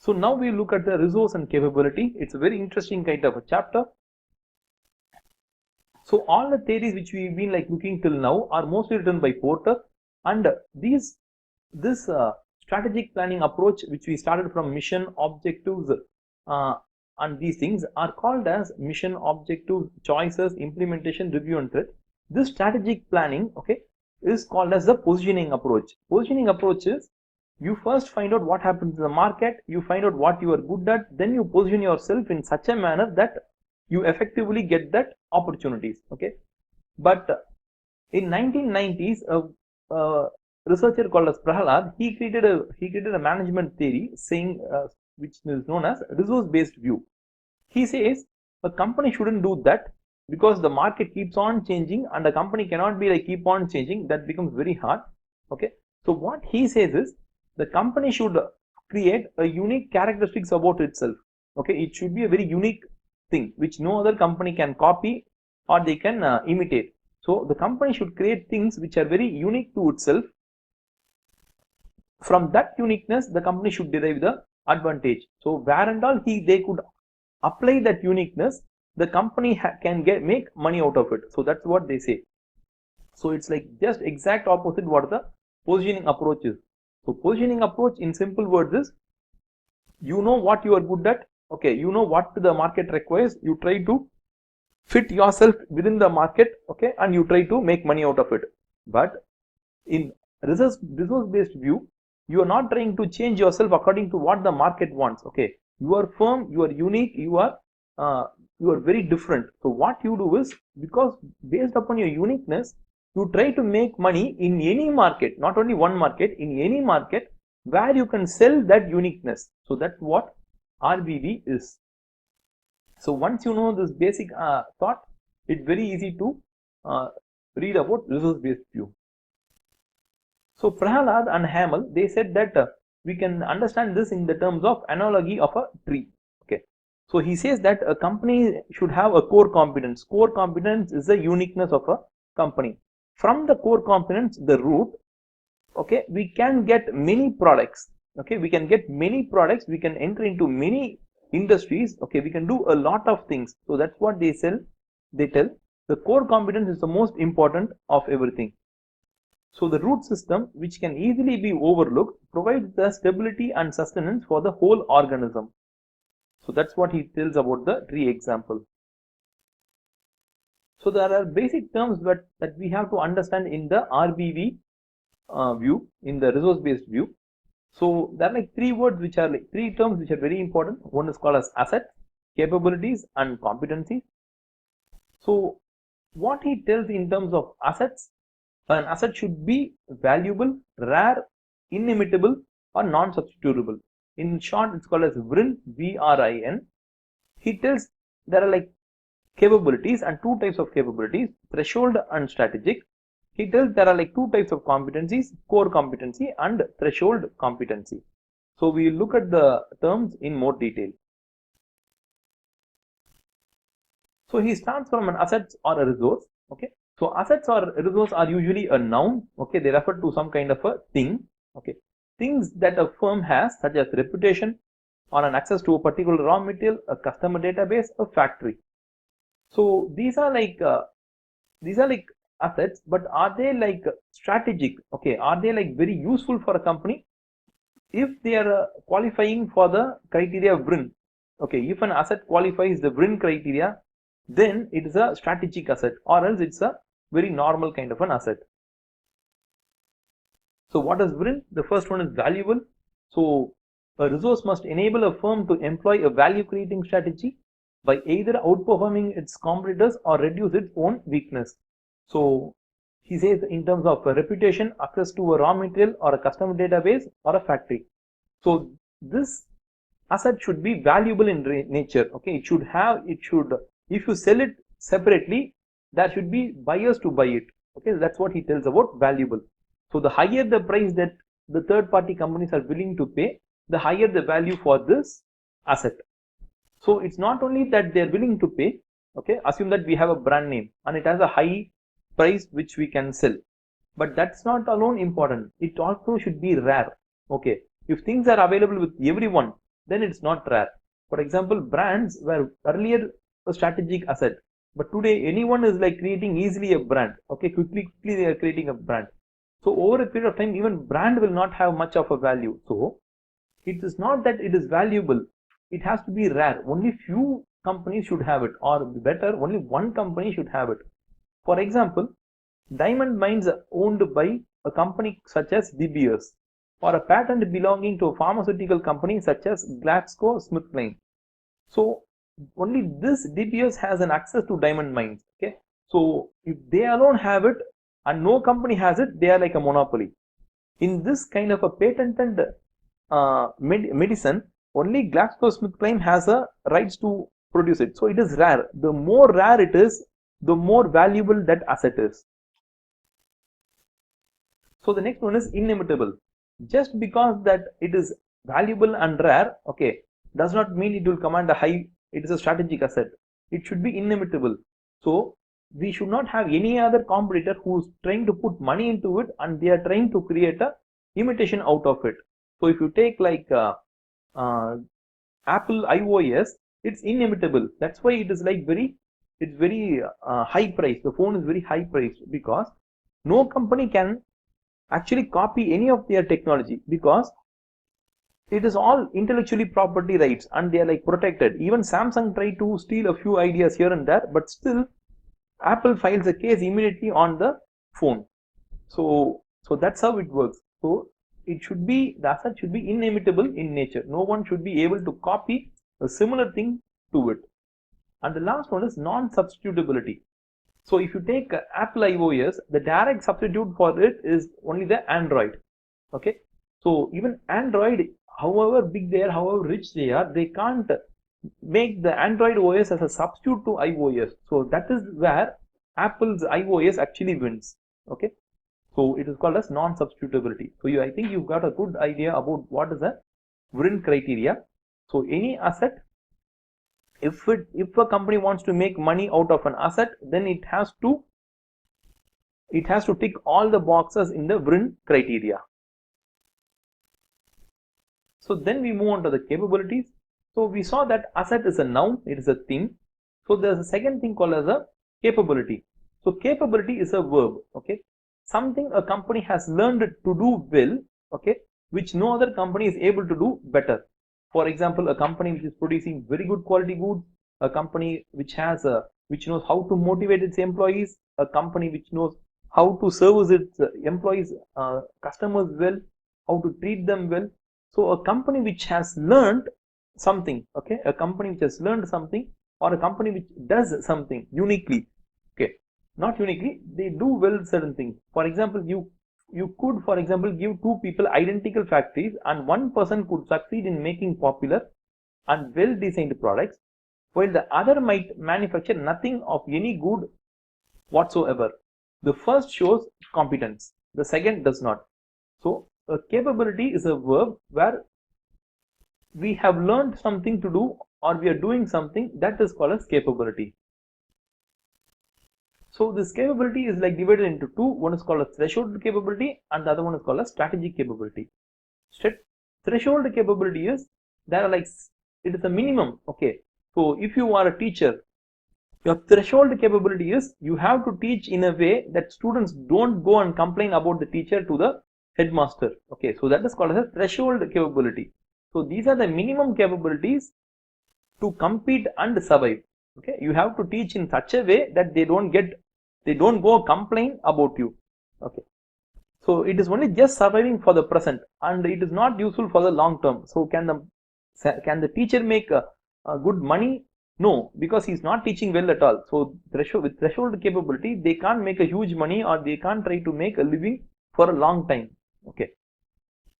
So now we look at the resource and capability. It's a very interesting kind of a chapter. So all the theories which we've been like looking till now are mostly written by Porter, and this strategic planning approach which we started from mission, objectives, and these things are called as mission, objectives, choices, implementation, review, and threat. This strategic planning, okay, is called as the positioning approach. Positioning approach is you first find out what happens in the market, you find out what you are good at, then you position yourself in such a manner that you effectively get that opportunities. Okay, but in 1990s, a researcher called as Prahalad, he created a management theory saying, which is known as resource-based view. He says a company shouldn't do that because the market keeps on changing, and a company cannot be like keep on changing. That becomes very hard. Okay, so what he says is the company should create a unique characteristics about itself. Okay, it should be a very unique thing which no other company can copy or they can imitate. So the company should create things which are very unique to itself. From that uniqueness, the company should derive the advantage. So where and all they could apply that uniqueness, the company can make money out of it. So that's what they say. So it's like just exact opposite what the positioning approach is. So positioning approach in simple words is, you know what you are good at, okay, you know what the market requires, you try to fit yourself within the market, okay, and you try to make money out of it. But in resource based view, you are not trying to change yourself according to what the market wants. Okay, you are firm, you are unique, you are very different. So what you do is, because based upon your uniqueness, you try to make money in any market, not only one market, in any market where you can sell that uniqueness. So that's what RBV is. So once you know this basic thought, it's very easy to read about resource based view. So Prahalad and Hamel, they said that we can understand this in the terms of analogy of a tree. Okay, so he says that a company should have a core competence. Core competence is the uniqueness of a company. From the core competence, the root, okay, we can get many products. Okay, we can get many products. We can enter into many industries. Okay, we can do a lot of things. So that's what they sell. They tell the core competence is the most important of everything. So the root system, which can easily be overlooked, provides the stability and sustenance for the whole organism. So that's what he tells about the tree example. So there are basic terms that we have to understand in the RBV view, in the resource based view. So there are like three words which are like three terms which are very important. One is called as assets, capabilities, and competencies. So what he tells in terms of assets, an asset should be valuable, rare, inimitable, or non-substitutable. In short, it's called as VRIN, V-R-I-N. He tells there are like capabilities and two types of capabilities, threshold and strategic. He tells there are like two types of competencies, core competency and threshold competency. So we look at the terms in more detail. So he starts from an asset or a resource. Okay, so assets or resource are usually a noun. Okay, they refer to some kind of a thing. Okay, things that a firm has, such as reputation or an access to a particular raw material, a customer database, a factory. So these are like assets, but are they like strategic? Okay, are they like very useful for a company if they are qualifying for the criteria of VRIN? Okay, if an asset qualifies the VRIN criteria, then it is a strategic asset, or else it's a very normal kind of an asset. So what is VRIN? The first one is valuable. So a resource must enable a firm to employ a value creating strategy by either outperforming its competitors or reduce its own weakness. So he says in terms of a reputation, access to a raw material or a customer database or a factory. So this asset should be valuable in nature. Okay, it should, if you sell it separately, there should be buyers to buy it. Okay, that's what he tells about valuable. So the higher the price that the third party companies are willing to pay, the higher the value for this asset. So it's not only that they're willing to pay. Okay, assume that we have a brand name and it has a high price which we can sell, but that's not alone important. It also should be rare. Okay, if things are available with everyone, then it's not rare. For example, brands were earlier a strategic asset, but today anyone is like creating easily a brand. Okay, quickly they are creating a brand. So over a period of time, even brand will not have much of a value. So it is not that it is valuable. It has to be rare. Only few companies should have it, or better, only one company should have it. For example, diamond mines are owned by a company such as De Beers, or a patent belonging to a pharmaceutical company such as GlaxoSmithKline. So only this De Beers has an access to diamond mines. Okay, so if they alone have it and no company has it, they are like a monopoly. In this kind of a patented medicine, only GlaxoSmithKline has a rights to produce it. So it is rare. The more rare it is, the more valuable that asset is. So the next one is inimitable. Just because that it is valuable and rare, okay, does not mean it will command a high. It is a strategic asset. It should be inimitable. So we should not have any other competitor who's trying to put money into it and they are trying to create a imitation out of it. So if you take like Apple iOS, it's inimitable. That's why it is like it's very high price. The phone is very high priced because no company can actually copy any of their technology because it is all intellectually property rights and they are like protected. Even Samsung tried to steal a few ideas here and there, but still Apple files a case immediately on the phone. So that's how it works. So it should be, the asset should be inimitable in nature. No one should be able to copy a similar thing to it. And the last one is non-substitutability. So if you take Apple iOS, the direct substitute for it is only the Android. Okay. So even Android, however big they are, however rich they are, they can't make the Android OS as a substitute to iOS. So that is where Apple's iOS actually wins. Okay. So it is called as non-substitutability. So I think you've got a good idea about what is a Vrind criteria. So any asset, if a company wants to make money out of an asset, then it has to tick all the boxes in the Vrind criteria. So then we move on to the capabilities. So we saw that asset is a noun, it is a thing. So there's a second thing called as a capability. So capability is a verb. Okay, something a company has learned to do well, okay, which no other company is able to do better. For example, a company which is producing very good quality goods, a company which knows how to motivate its employees, a company which knows how to service its employees, customers well, how to treat them well. So a company which has learned something, okay, a company which has learned something, or a company which does something uniquely, okay, not uniquely, they do well certain things. For example, you could, for example, give two people identical factories and one person could succeed in making popular and well designed products while the other might manufacture nothing of any good whatsoever. The first shows competence, the second does not. So a capability is a verb where we have learned something to do or we are doing something, that is called as capability. So this capability is like divided into two. One is called a threshold capability and the other one is called a strategic capability. Threshold capability is there are like, it is a minimum. Okay, so if you are a teacher, your threshold capability is you have to teach in a way that students don't go and complain about the teacher to the headmaster. Okay, so that is called as a threshold capability. So these are the minimum capabilities to compete and survive. Okay, you have to teach in such a way that they don't go complain about you. Okay, so it is only just surviving for the present and it is not useful for the long term. So can the teacher make a good money? No, because he is not teaching well at all. So with threshold capability, they can't make a huge money or they can't try to make a living for a long time. Okay,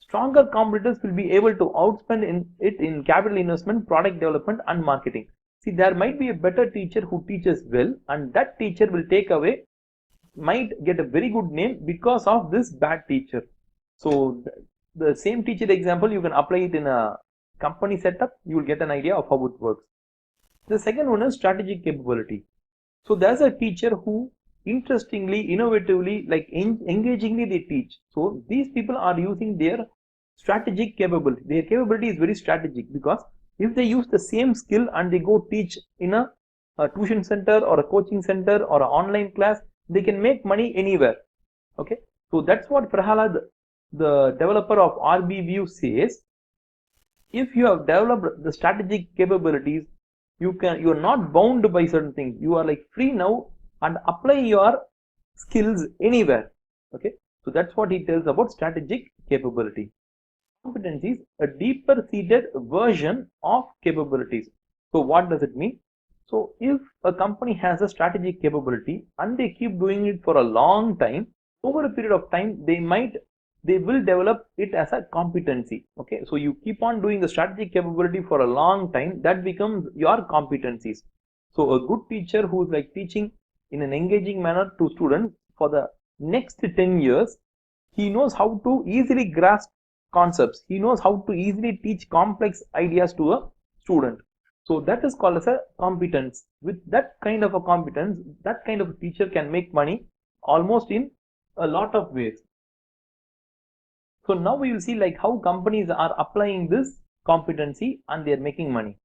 stronger competitors will be able to outspend in capital investment, product development and marketing. See, there might be a better teacher who teaches well and that teacher will might get a very good name because of this bad teacher. So the same teacher example, you can apply it in a company setup, you will get an idea of how it works. The second one is strategic capability. So there's a teacher who interestingly, innovatively, like engagingly they teach. So these people are using their strategic capability. Their capability is very strategic, because if they use the same skill and they go teach in a tuition center or a coaching center or an online class, they can make money anywhere. Okay, so that's what Prahalad, the developer of RBView, says. If you have developed the strategic capabilities, you are not bound by certain things. You are like free now and apply your skills anywhere. Okay, so that's what he tells about strategic capability. Competencies, a deeper seated version of capabilities. So what does it mean? So if a company has a strategic capability and they keep doing it for a long time, over a period of time they will develop it as a competency. Okay, so you keep on doing the strategic capability for a long time, that becomes your competencies. So a good teacher who is like teaching in an engaging manner to students for the next 10 years, he knows how to easily grasp concepts, he knows how to easily teach complex ideas to a student. So that is called as a competence. With that kind of a competence, that kind of a teacher can make money almost in a lot of ways. So now we will see like how companies are applying this competency and they are making money.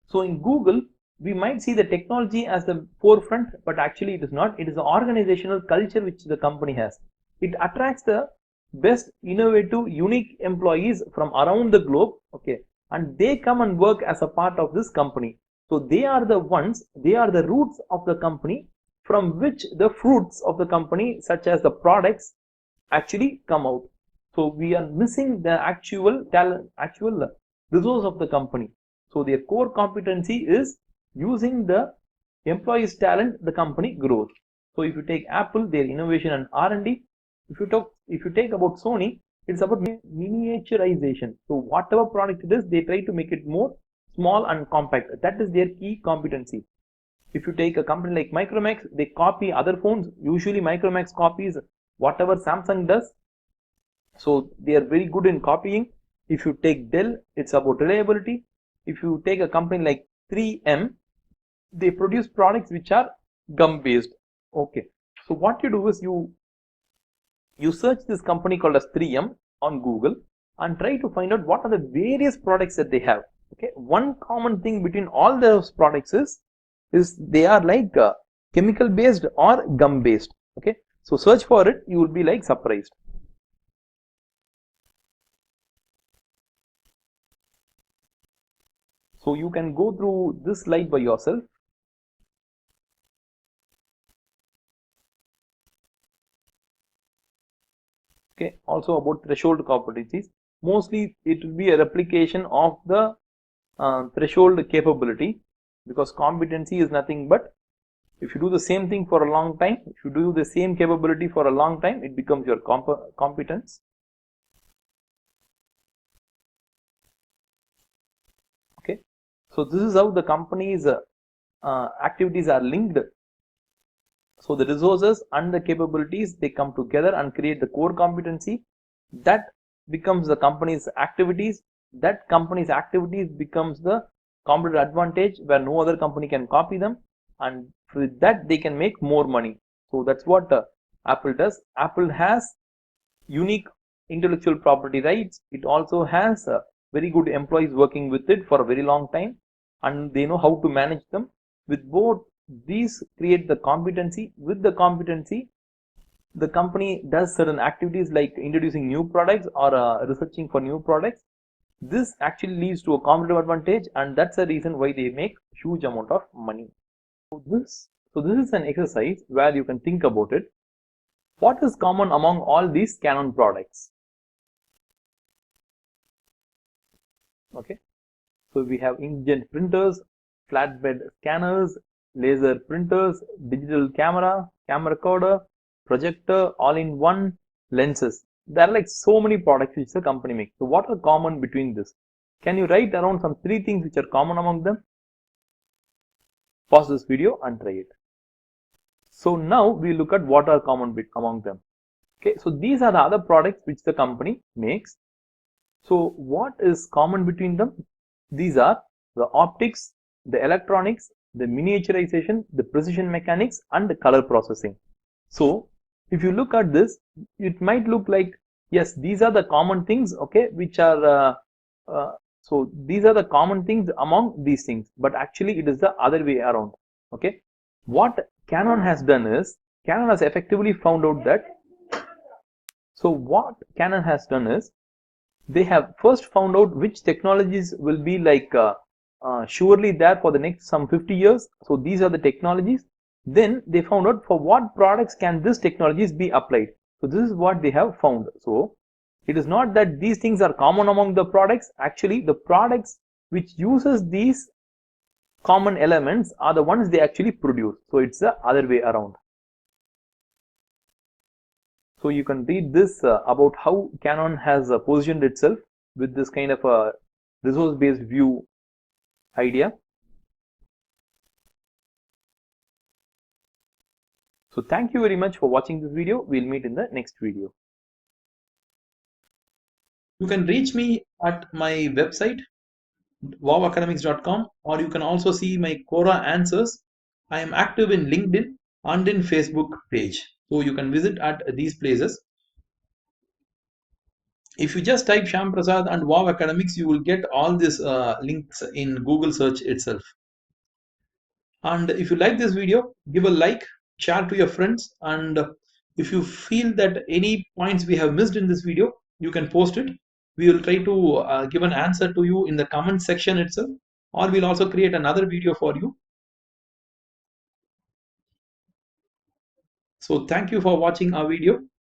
So in Google, we might see the technology as the forefront, but actually it is not. It is the organizational culture which the company has. It attracts the best, innovative, unique employees from around the globe. Okay, and they come and work as a part of this company. So they are the ones, they are the roots of the company from which the fruits of the company, such as the products, actually come out. So we are missing the actual talent, actual resource of the company. So their core competency is using the employees' talent, the company grows. So if you take Apple, their innovation and R&D. If you take about Sony, it's about miniaturization. So whatever product it is, they try to make it more small and compact. That is their key competency. If you take a company like Micromax, they copy other phones. Usually Micromax copies whatever Samsung does. So they are very good in copying. If you take Dell, it's about reliability. If you take a company like 3M, they produce products which are gum based. Okay, so what you do is you search this company called as 3M on Google and try to find out what are the various products that they have. Okay, one common thing between all those products is they are like chemical based or gum based. Okay, so search for it, you will be like surprised. So you can go through this slide by yourself. Okay, also about threshold competencies. Mostly it will be a replication of the threshold capability, because competency is nothing but if you do the same thing for a long time, if you do the same capability for a long time, it becomes your competence. Okay, so this is how the company's activities are linked. So the resources and the capabilities, they come together and create the core competency that becomes the company's activities. That company's activities becomes the competitive advantage where no other company can copy them, and with that they can make more money. So that's what Apple does. Apple has unique intellectual property rights. It also has very good employees working with it for a very long time, and they know how to manage them. With both these create the competency. With the competency, the company does certain activities like introducing new products or researching for new products. This actually leads to a competitive advantage, and that's the reason why they make huge amount of money. So this is an exercise where you can think about it. What is common among all these Canon products? Okay, so we have inkjet printers, flatbed scanners, laser printers, digital camera recorder, projector, all-in-one, lenses. There are like so many products which the company makes. So what are common between this? Can you write around some 3 things which are common among them? Pause this video and try it. So now we look at what are common among them. Okay, so these are the other products which the company makes. So what is common between them? These are the optics, the electronics, the miniaturization, the precision mechanics, and the color processing. So if you look at this, it might look like Yes, these are the common things, okay, which are so these are the common things among these things, but actually it is the other way around. Okay, what Canon has done is Canon has effectively found out that, so what Canon has done is they have first found out which technologies will be like surely there for the next some 50 years. So these are the technologies. Then they found out for what products can these technologies be applied. So this is what they have found. So it is not that these things are common among the products. Actually, the products which uses these common elements are the ones they actually produce. So it's the other way around. So you can read this about how Canon has positioned itself with this kind of a resource-based view idea. So thank you very much for watching this video. We'll meet in the next video. You can reach me at my website wowacademics.com, or you can also see my Quora answers. I am active in LinkedIn and in Facebook page. So you can visit at these places. If you just type Shyam Prasad and Wow Academics, you will get all these links in Google search itself. And if you like this video, give a like, share to your friends, and if you feel that any points we have missed in this video, you can post it. We will try to give an answer to you in the comment section itself, or we'll also create another video for you. So thank you for watching our video.